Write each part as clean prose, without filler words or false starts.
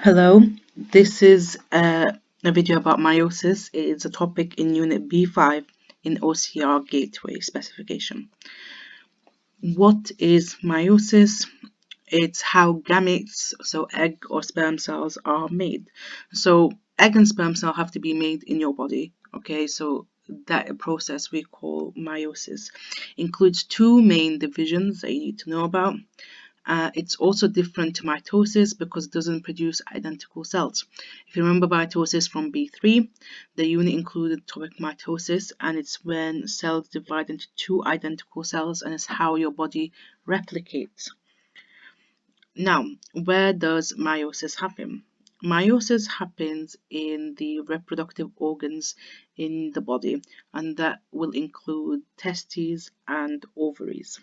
Hello, this is a video about meiosis. It is a topic in Unit B5 in OCR Gateway specification. What is meiosis? It's how gametes, so egg or sperm cells, are made. So egg and sperm cell have to be made in your body. Okay, so that process we call meiosis includes two main divisions that you need to know about. It's also different to mitosis because it doesn't produce identical cells. If you remember mitosis from B3, the unit included atomic mitosis, and it's when cells divide into two identical cells, and it's how your body replicates. Now, where does meiosis happen? Meiosis happens in the reproductive organs in the body, and that will include testes and ovaries.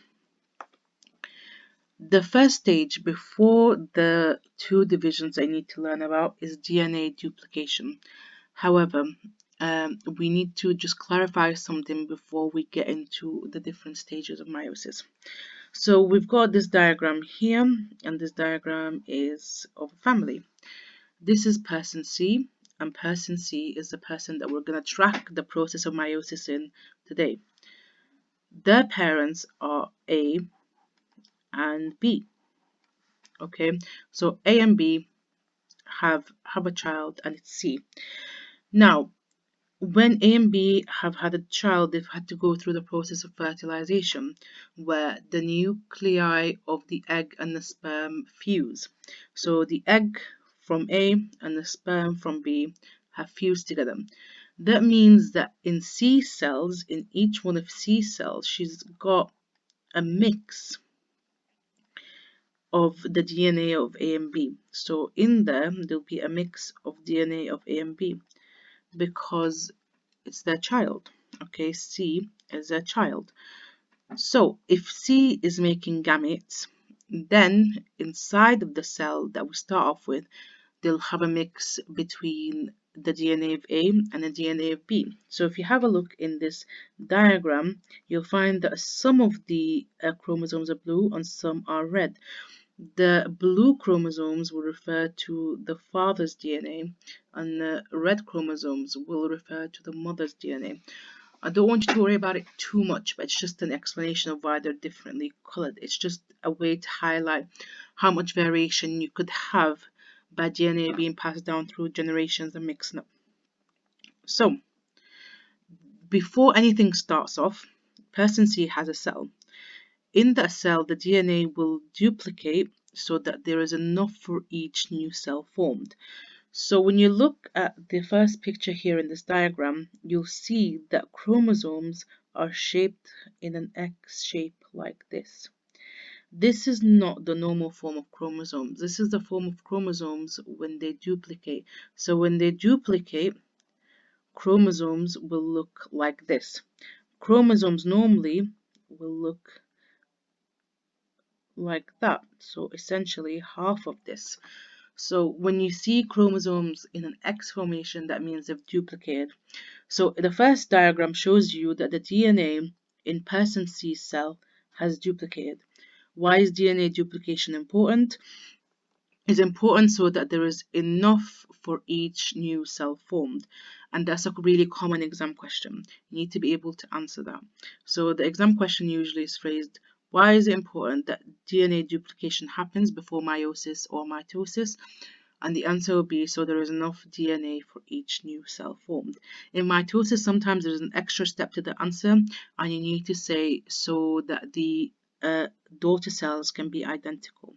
The first stage before the two divisions I need to learn about is DNA duplication. However, we need to just clarify something before we get into the different stages of meiosis. So we've got this diagram here, and this diagram is of a family. This is person C, and person C is the person that we're going to track the process of meiosis in today. Their parents are A and B. Okay, so A and B have a child, and it's C. Now, when A and B have had a child, they've had to go through the process of fertilization, where the nuclei of the egg and the sperm fuse. So the egg from A and the sperm from B have fused together. That means that in C cells, in each one of C cells, she's got a mix of the DNA of A and B. So in there'll be a mix of DNA of A and B because it's their child. Okay, C is their child. So if C is making gametes, then inside of the cell that we start off with, they'll have a mix between the DNA of A and the DNA of B. So if you have a look in this diagram, you'll find that some of the chromosomes are blue and some are red. The blue chromosomes will refer to the father's DNA, and the red chromosomes will refer to the mother's DNA. I don't want you to worry about it too much, but it's just an explanation of why they're differently colored. It's just a way to highlight how much variation you could have by DNA being passed down through generations and mixing up. So, before anything starts off, person C has a cell. In that cell, the DNA will duplicate so that there is enough for each new cell formed. So when you look at the first picture here in this diagram, you'll see that chromosomes are shaped in an X shape like this. This is not the normal form of chromosomes. This is the form of chromosomes when they duplicate. So when they duplicate, chromosomes will look like this. Chromosomes normally will look like that. So essentially half of this. So when you see chromosomes in an X formation, that means they've duplicated. So the first diagram shows you that the DNA in person C's cell has duplicated. Why is DNA duplication important? It's important so that there is enough for each new cell formed. And that's a really common exam question. You need to be able to answer that. So the exam question usually is phrased, why is it important that DNA duplication happens before meiosis or mitosis? And the answer will be so there is enough DNA for each new cell formed. In mitosis, sometimes there's an extra step to the answer, and you need to say so that the daughter cells can be identical.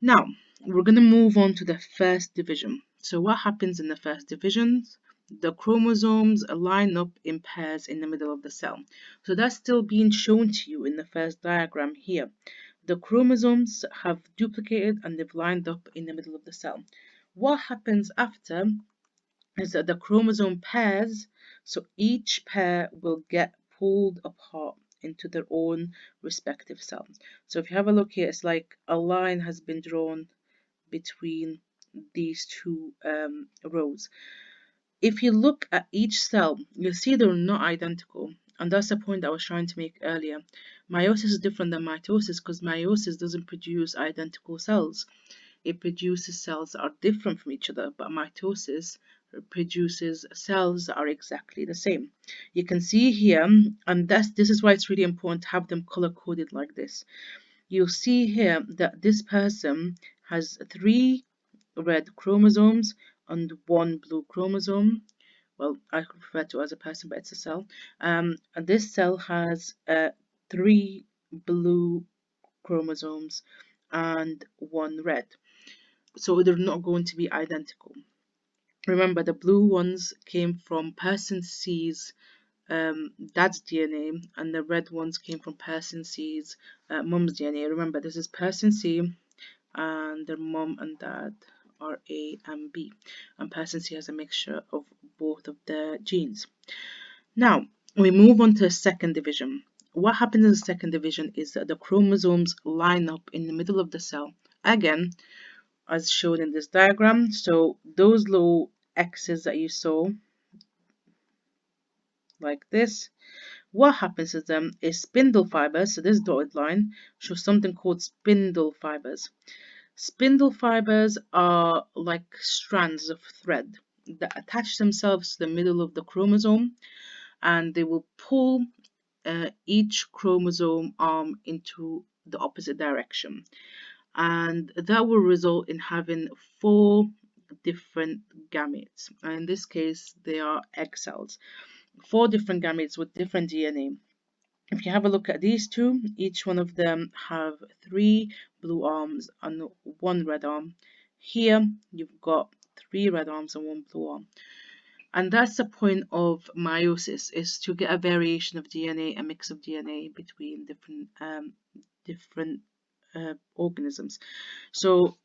Now, we're going to move on to the first division. So what happens in the first division? The chromosomes line up in pairs in the middle of the cell. So that's still being shown to you in the first diagram here. The chromosomes have duplicated and they've lined up in the middle of the cell. What happens after is that the chromosome pairs, so each pair will get pulled apart into their own respective cells. So if you have a look here, it's like a line has been drawn between these two rows. If you look at each cell, you'll see they're not identical. And that's the point I was trying to make earlier. Meiosis is different than mitosis because meiosis doesn't produce identical cells. it produces cells that are different from each other, but mitosis produces cells that are exactly the same. You can see here, and this is why it's really important to have them color coded like this. You'll see here that this person has 3 red chromosomes and 1 blue chromosome. Well, I refer to it as a person, but it's a cell. And this cell has 3 blue chromosomes and 1 red. So they're not going to be identical. Remember, the blue ones came from person C's dad's DNA, and the red ones came from person C's mum's DNA. Remember, this is person C, and their mum and dad are A and B, and person C has a mixture of both of their genes. Now, we move on to the second division. What happens in the second division is that the chromosomes line up in the middle of the cell. Again, as shown in this diagram, so those little X's that you saw, like this, what happens to them is spindle fibers, so this dotted line shows something called spindle fibers. Spindle fibers are like strands of thread that attach themselves to the middle of the chromosome, and they will pull each chromosome arm into the opposite direction. And that will result in having 4 different gametes. And in this case, they are egg cells. 4 different gametes with different DNA. If you have a look at these two, each one of them have 3 blue arms and 1 red arm. Here, you've got 3 red arms and 1 blue arm. And that's the point of meiosis, is to get a variation of DNA, a mix of DNA between different organisms. So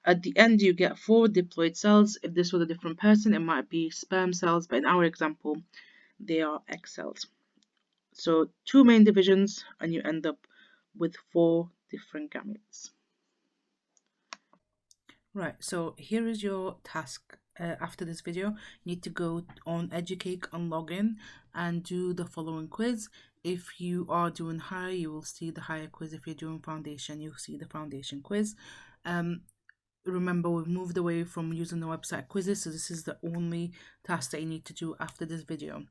at the end, you get 4 diploid cells. If this was a different person, it might be sperm cells, but in our example, they are egg cells. So 2 main divisions, and you end up with 4 different gametes. Right, so here is your task. After this video, you need to go on Educate and log in and do the following quiz. If you are doing high, you will see the higher quiz. If you're doing foundation, you'll see the foundation quiz. Remember, we've moved away from using the website quizzes, so this is the only task that you need to do after this video.